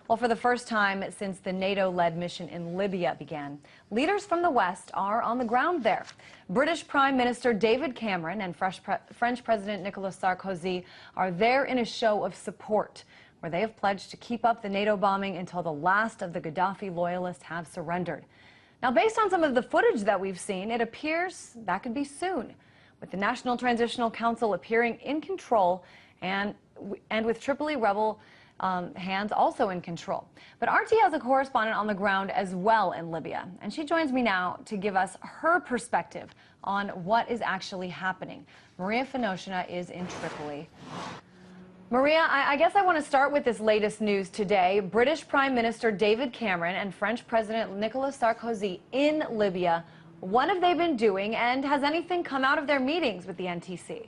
Well, for the first time since the NATO-led mission in Libya began, leaders from the West are on the ground there. British Prime Minister David Cameron and French President Nicolas Sarkozy are there in a show of support, where they have pledged to keep up the NATO bombing until the last of the Gaddafi loyalists have surrendered. Now, based on some of the footage that we've seen, it appears that could be soon, with the National Transitional Council appearing in control and with Tripoli rebel hands also in control. But RT has a correspondent on the ground as well in Libya, and she joins me now to give us her perspective on what is actually happening. Maria Finoshina is in Tripoli. Maria, I guess I want to start with this latest news today. British Prime Minister David Cameron and French President Nicolas Sarkozy in Libya. What have they been doing, and has anything come out of their meetings with the NTC?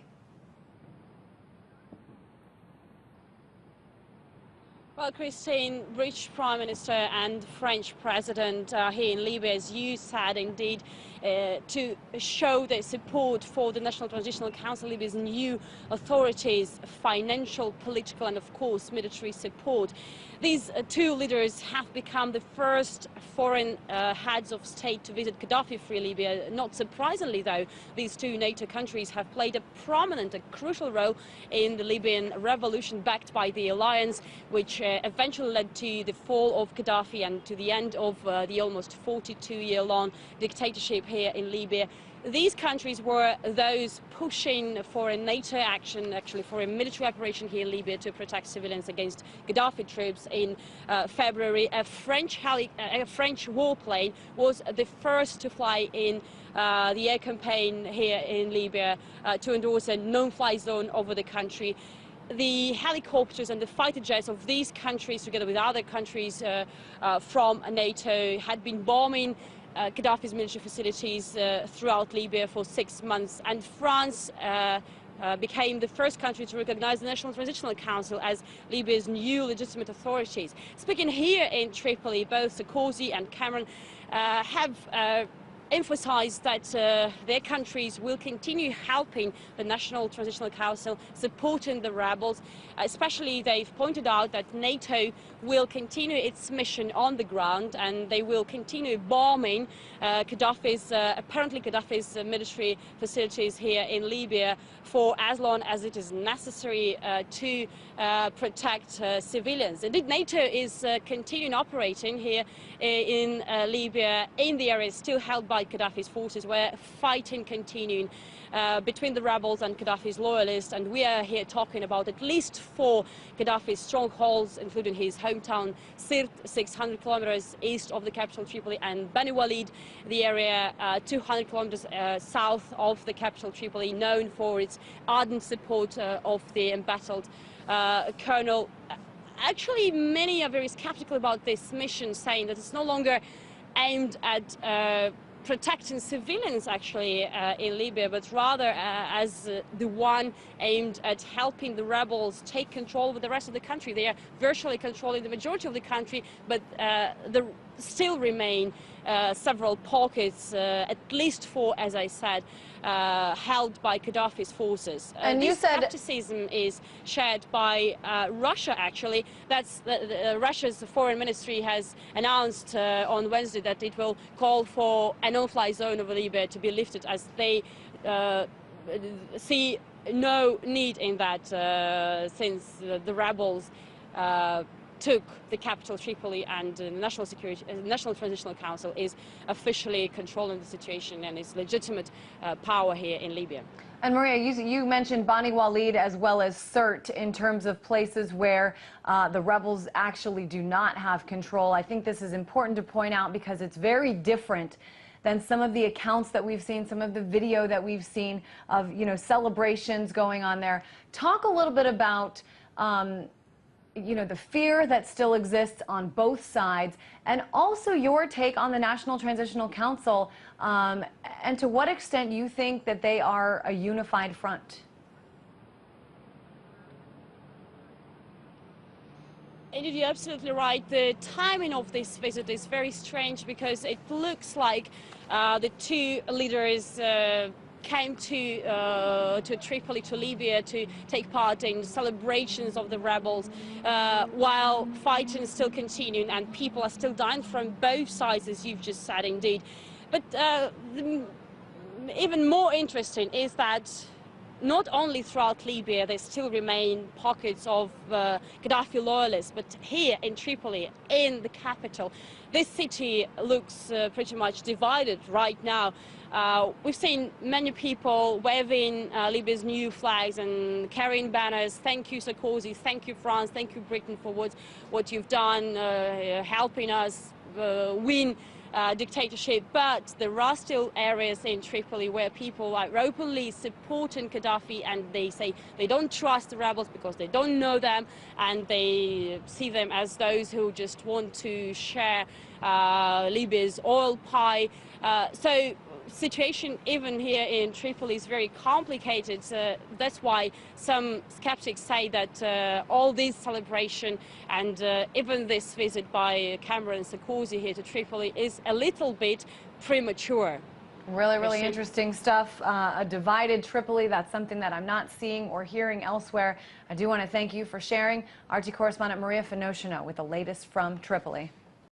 Well, Christine, British Prime Minister and French President here in Libya, as you said, indeed, to show their support for the National Transitional Council, Libya's new authorities, financial, political and, of course, military support. These two leaders have become the first foreign heads of state to visit Gaddafi-free Libya. Not surprisingly, though, these two NATO countries have played a prominent, a crucial role in the Libyan revolution backed by the alliance, which eventually led to the fall of Gaddafi and to the end of the almost 42-year-long dictatorship here in Libya. These countries were those pushing for a NATO action, actually for a military operation here in Libya to protect civilians against Gaddafi troops in February. A French warplane was the first to fly in the air campaign here in Libya to endorse a no-fly zone over the country. The helicopters and the fighter jets of these countries, together with other countries from NATO, had been bombing Gaddafi's military facilities throughout Libya for 6 months, and France became the first country to recognize the National Transitional Council as Libya's new legitimate authorities. Speaking here in Tripoli, both Sarkozy and Cameron have emphasized that their countries will continue helping the National Transitional Council, supporting the rebels. Especially, they've pointed out that NATO will continue its mission on the ground, and they will continue bombing apparently Gaddafi's military facilities here in Libya for as long as it is necessary to protect civilians. Indeed, NATO is continuing operating here in Libya in the areas still held by Gaddafi's forces, where fighting continuing between the rebels and Gaddafi's loyalists, and we are here talking about at least 4 Gaddafi's strongholds, including his hometown Sirte, 600 kilometers east of the capital Tripoli, and Bani Walid, the area 200 kilometers south of the capital Tripoli, known for its ardent support of the embattled colonel. Actually, many are very skeptical about this mission, saying that it's no longer aimed at protecting civilians actually in Libya, but rather as the one aimed at helping the rebels take control of the rest of the country. They are virtually controlling the majority of the country, but there still remain several pockets, at least 4, as I said, held by Gaddafi's forces. And this skepticism is shared by Russia, actually. That's Russia's foreign ministry has announced on Wednesday that it will call for a no-fly zone over Libya to be lifted, as they see no need in that since the rebels took the capital Tripoli, and the National Transitional Council is officially controlling the situation and is legitimate power here in Libya. And Maria, you mentioned Bani Walid as well as Sirte in terms of places where the rebels actually do not have control. I think this is important to point out because it's very different than some of the accounts that we've seen, some of the video that we've seen of, celebrations going on there. Talk a little bit about the fear that still exists on both sides, and also your take on the National Transitional Council, and to what extent you think that they are a unified front. Indeed, you're absolutely right. The timing of this visit is very strange because it looks like the two leaders came to Tripoli, to Libya, to take part in celebrations of the rebels, while fighting is still continuing and people are still dying from both sides, as you've just said, indeed. But even more interesting is that not only throughout Libya there still remain pockets of Gaddafi loyalists, but here in Tripoli, in the capital, this city looks pretty much divided right now. We've seen many people waving Libya's new flags and carrying banners. Thank you, Sarkozy. Thank you, France. Thank you, Britain, for what you've done, helping us win dictatorship. But there are still areas in Tripoli where people are openly supporting Gaddafi, and they say they don't trust the rebels because they don't know them, and they see them as those who just want to share Libya's oil pie. So situation even here in Tripoli is very complicated. That's why some skeptics say that all this celebration and even this visit by Cameron and Sarkozy here to Tripoli is a little bit premature. Really interesting stuff. A divided Tripoli, that's something that I'm not seeing or hearing elsewhere. I do want to thank you for sharing. RT correspondent Maria Finoshino with the latest from Tripoli.